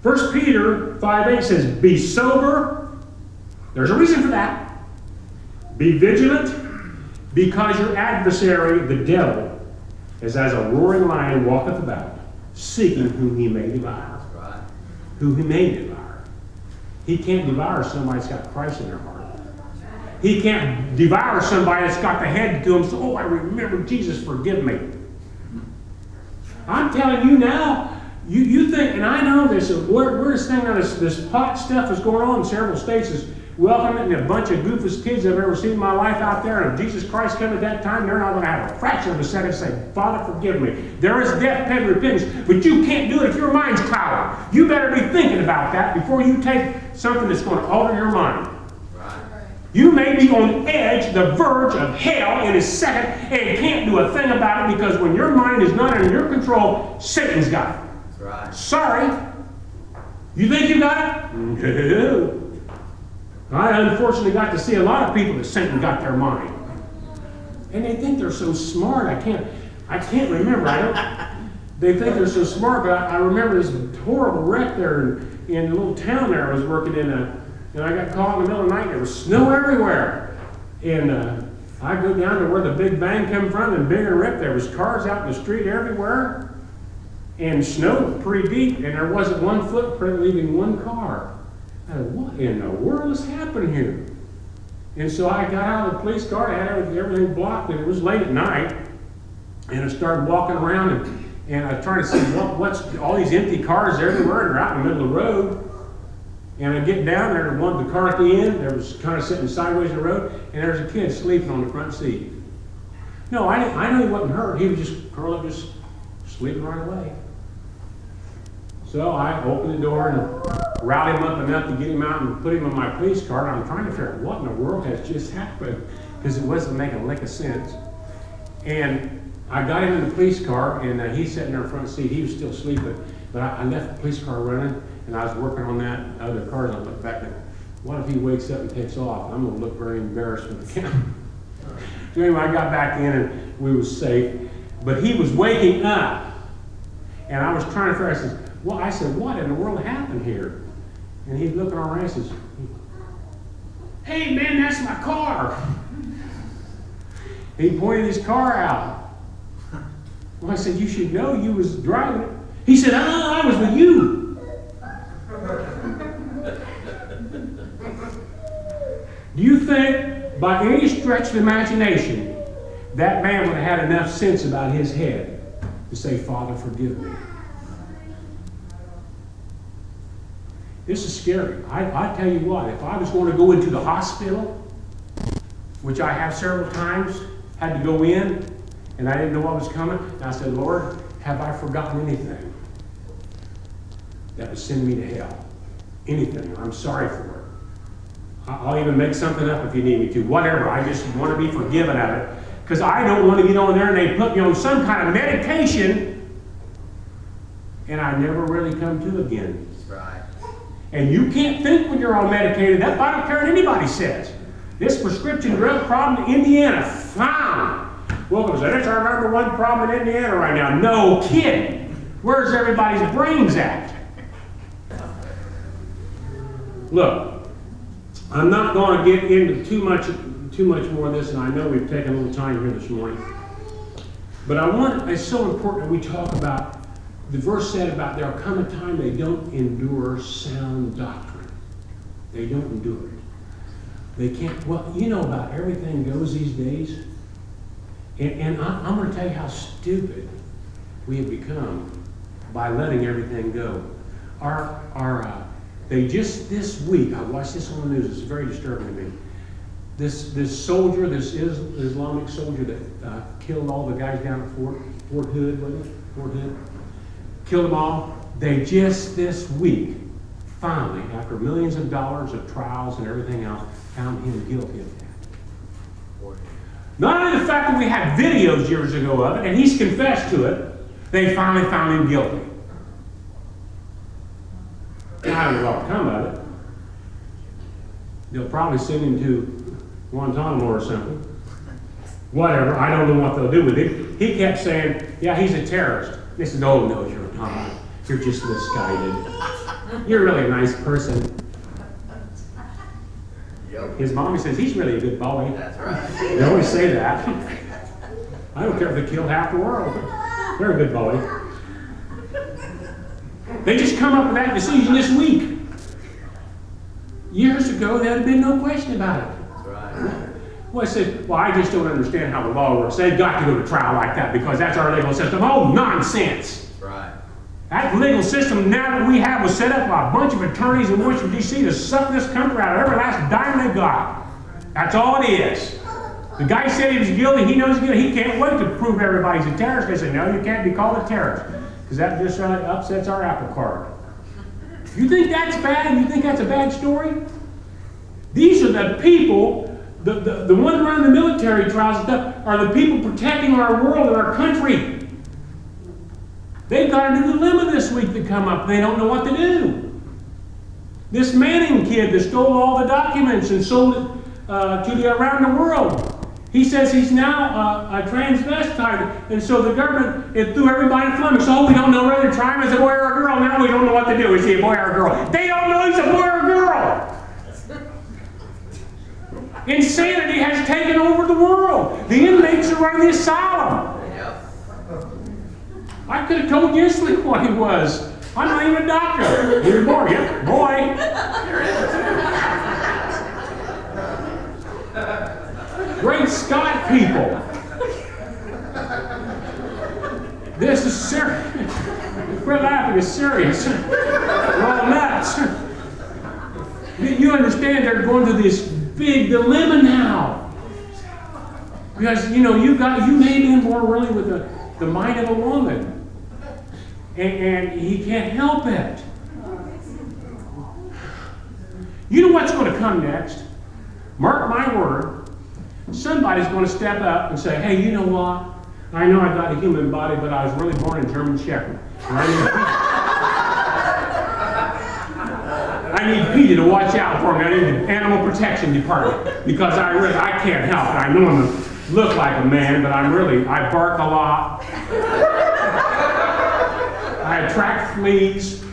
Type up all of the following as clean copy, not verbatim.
1 Peter 5:8 says, be sober. There's a reason for that. Be vigilant, because your adversary, the devil, is as a roaring lion walketh about, seeking whom he may devour. That's right. Who he may devour. He can't devour somebody that's got Christ in their heart. He can't devour somebody that's got the head to him, so, oh, I remember Jesus, forgive me. I'm telling you now, you think, and I know this, we're this thing now, this pot stuff that's going on in several states is welcoming a bunch of goofus kids I've ever seen in my life out there, and if Jesus Christ came at that time, they're not going to have a fraction of a second to say, Father, forgive me. There is deathbed repentance, but you can't do it if your mind's clouded. You better be thinking about that before you take something that's going to alter your mind. You may be on edge, the verge of hell in a second, and can't do a thing about it because when your mind is not under your control, Satan's got it. That's right. Sorry. You think you got it? No. I unfortunately got to see a lot of people that Satan got their mind. And they think they're so smart. I can't remember. They think they're so smart, but I remember this horrible wreck there in a little town there I was working in. And I got caught in the middle of the night. There was snow everywhere. And I go down to where the big bang came from and bigger rip. There was cars out in the street everywhere. And snow pretty deep. And there wasn't one footprint leaving one car. I said, what in the world is happening here? And so I got out of the police car. I had everything blocked. And it was late at night. And I started walking around. And I was trying to see what's all these empty cars everywhere. And they're out in the middle of the road. And I get down there, the car at the end, there was kind of sitting sideways in the road, and there's a kid sleeping on the front seat. No, I know he wasn't hurt. He was just curled up, just sleeping right away. So I opened the door and riled him up enough to get him out and put him in my police car. And I'm trying to figure out what in the world has just happened, because it wasn't making a lick of sense. And I got him in the police car, and he's sitting in the front seat. He was still sleeping, but I left the police car running. And I was working on that other car, and I looked back and what if he wakes up and takes off? I'm going to look very embarrassed for the camera. So anyway, I got back in and we was safe. But he was waking up. And I was trying to figure out, I said, what in the world happened here? And he's looking around and says, hey man, that's my car. He pointed his car out. Well, I said, you should know you was driving it. He said, I was with you. Do you think, by any stretch of imagination, that man would have had enough sense about his head to say, Father, forgive me? This is scary. I tell you what, if I was going to go into the hospital, which I have several times, had to go in, and I didn't know what was coming, and I said, Lord, have I forgotten anything that would send me to hell? Anything. I'm sorry for it. I'll even make something up if you need me to. Whatever. I just want to be forgiven of it. Because I don't want to get on there and they put me on some kind of medication and I never really come to again. That's right. And you can't think when you're on medicated. That I don't care what anybody says. This prescription drug problem in Indiana found. Well, that's our number one problem in Indiana right now. No kidding. Where's everybody's brains at? Look, I'm not going to get into too much more of this, and I know we've taken a little time here this morning. But it's so important that we talk about, the verse said about there'll come a time they don't endure sound doctrine. They don't endure it. They can't, well, you know about everything goes these days. And I'm going to tell you how stupid we have become by letting everything go. They just this week, I watched this on the news, it's very disturbing to me. This soldier, this Islamic soldier that killed all the guys down at Fort Hood, wasn't it? Fort Hood. Killed them all. They just this week, finally, after millions of dollars of trials and everything else, found him guilty of that. Not only the fact that we had videos years ago of it, and he's confessed to it, they finally found him guilty. I don't know what will come of it. They'll probably send him to Guantanamo or something. Whatever, I don't know what they'll do with him. He kept saying, yeah, he's a terrorist. They said, oh, no, you're not. You're just misguided. You're really a nice person. His mommy says, he's really a good boy. That's right. They always say that. I don't care if they kill half the world. They're a good boy. They just come up with that decision this week. Years ago, there had been no question about it. That's right. Well, I said, well, I just don't understand how the law works. They've got to go to trial like that because that's our legal system. Oh, nonsense. That's right. That legal system now that we have was set up by a bunch of attorneys in Washington, D.C. to suck this country out of every last dime they got. That's all it is. The guy said he was guilty. He knows he's guilty. He can't wait to prove everybody's a terrorist. They say, no, you can't be called a terrorist because that just upsets our apple cart. You think that's bad? You think that's a bad story? These are the people, the ones running the military trials and stuff, are the people protecting our world and our country. They've got a new dilemma this week that come up. They don't know what to do. This Manning kid that stole all the documents and sold it around the world. He says he's now a transvestite, and so the government threw everybody in flummox. Oh, we don't know whether to try him as a boy or a girl. Now we don't know what to do. Is he a boy or a girl? They don't know he's a boy or a girl. Insanity has taken over the world. The inmates are running the asylum. Yep. I could have told you instantly what he was. I'm not even a doctor. You're a boy. Yep, boy. Great Scott, people. This is serious. Quit laughing, it's serious. We're all nuts. You understand they're going to this big dilemma now. Because, you may be born really with the mind of a woman. And he can't help it. You know what's going to come next? Mark my word. Somebody's going to step up and say, hey, you know what? I know I got a human body, but I was really born a German Shepherd. I need PETA to watch out for me. I need the Animal Protection Department because I can't help it. I know I look like a man, but I bark a lot. I attract fleas.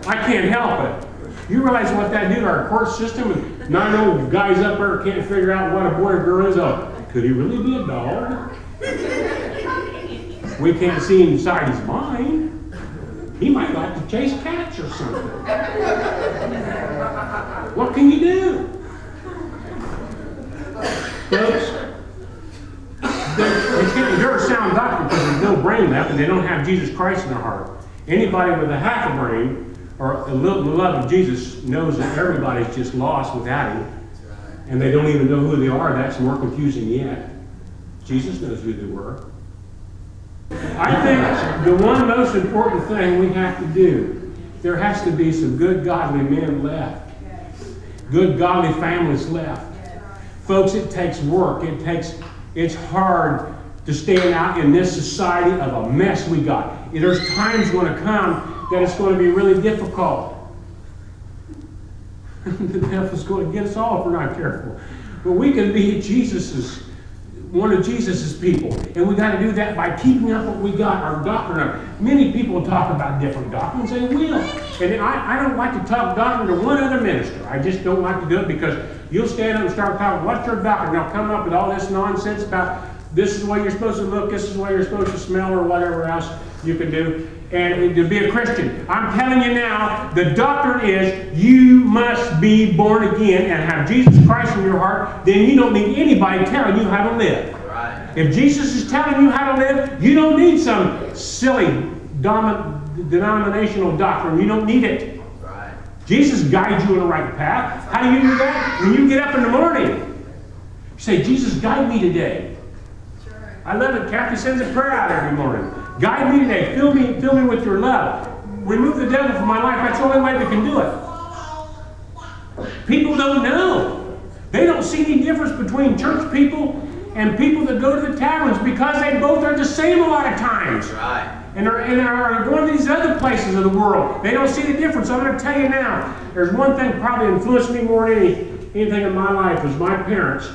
I can't help it. You realize what that did to our court system? And 9 old guys up there can't figure out what a boy or girl is. Oh, could he really be a dog? We can't see inside his mind. He might like to chase cats or something. What can you do? Folks, they're a sound doctor because there's no brain left and they don't have Jesus Christ in their heart. Anybody with a half a brain or the love of Jesus knows that everybody's just lost without him. And they don't even know who they are. That's more confusing yet. Jesus knows who they were. I think the one most important thing we have to do, there has to be some good godly men left. Good godly families left. Folks, it takes work. It's hard to stand out in this society of a mess we got. There's times going to come that it's going to be really difficult. The devil's going to get us all if we're not careful. But we can be one of Jesus's people. And we got to do that by keeping up what we got, our doctrine. Many people talk about different doctrines. They will. And I don't like to talk doctrine to one other minister. I just don't like to do it because you'll stand up and start talking, what's your doctrine? They'll come up with all this nonsense about this is the way you're supposed to look, this is the way you're supposed to smell, or whatever else you can do. And to be a Christian, I'm telling you now, the doctrine is you must be born again and have Jesus Christ in your heart. Then you don't need anybody telling you how to live. Right. If Jesus is telling you how to live, you don't need some silly denominational doctrine. You don't need it. Right. Jesus guides you in the right path. How do you do that? When you get up in the morning, you say, Jesus, guide me today. I love it. Kathy sends a prayer out every morning. Guide me today. Fill me with your love. Remove the devil from my life. That's the only way we can do it. People don't know. They don't see any difference between church people and people that go to the taverns because they both are the same a lot of times. Right. And are going to these other places of the world. They don't see the difference. I'm going to tell you now. There's one thing probably influenced me more than anything in my life was my parents.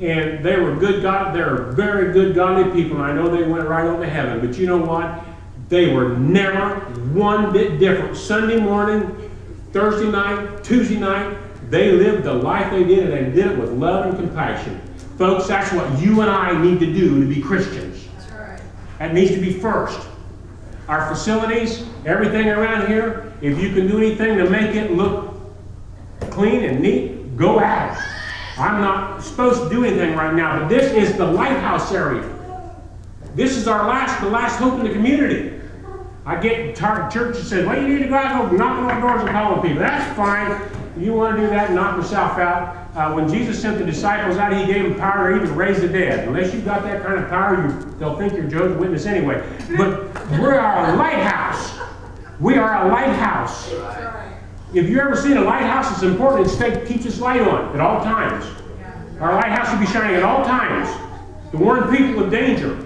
And they were good God, they're very good godly people, and I know they went right on to heaven. But you know what? They were never one bit different. Sunday morning, Thursday night, Tuesday night, they lived the life they did, and they did it with love and compassion. Folks, that's what you and I need to do to be Christians. That's right. That needs to be first. Our facilities, everything around here, if you can do anything to make it look clean and neat, go at it. I'm not supposed to do anything right now, but this is the lighthouse area. This is the last hope in the community. I get tired of church that says, well, you need to go out and go knocking on doors and calling people. That's fine. You want to do that and knock yourself out. When Jesus sent the disciples out, he gave them power to even raise the dead. Unless you've got that kind of power, they'll think you're Jehovah's Witness anyway. But we're a lighthouse. We are a lighthouse. That's right. If you've ever seen a lighthouse, it's important it keeps its light on at all times. Our lighthouse should be shining at all times to warn people of danger.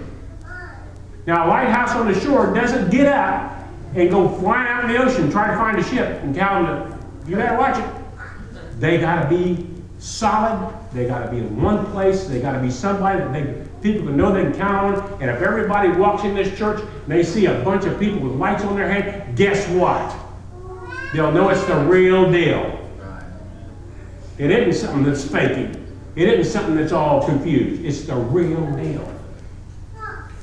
Now, a lighthouse on the shore doesn't get up and go flying out in the ocean, try to find a ship and tell them that you better watch it. They got to be solid. They got to be in one place. They got to be somebody that people can know they can count on. And if everybody walks in this church and they see a bunch of people with lights on their head, guess what? They'll know it's the real deal. It isn't something that's faking. It isn't something that's all confused. It's the real deal.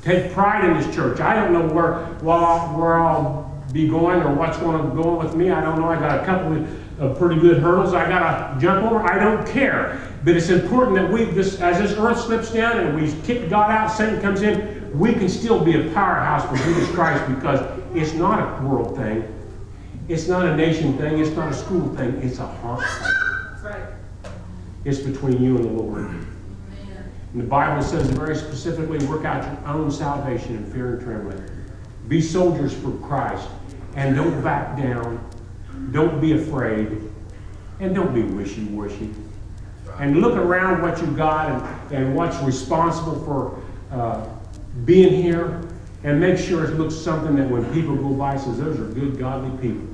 Take pride in this church. I don't know where I'll be going or what's going to go on with me. I don't know. I got a couple of pretty good hurdles I got to jump over. I don't care. But it's important that as this earth slips down and we kick God out, Satan comes in, we can still be a powerhouse for Jesus Christ, because it's not a world thing. It's not a nation thing. It's not a school thing. It's a heart thing. That's right. It's between you and the Lord. Amen. And the Bible says very specifically, work out your own salvation in fear and trembling. Be soldiers for Christ. And don't back down. Don't be afraid. And don't be wishy-washy. And look around what you've got and what's responsible for being here. And make sure it looks something that when people go by, says, those are good, godly people.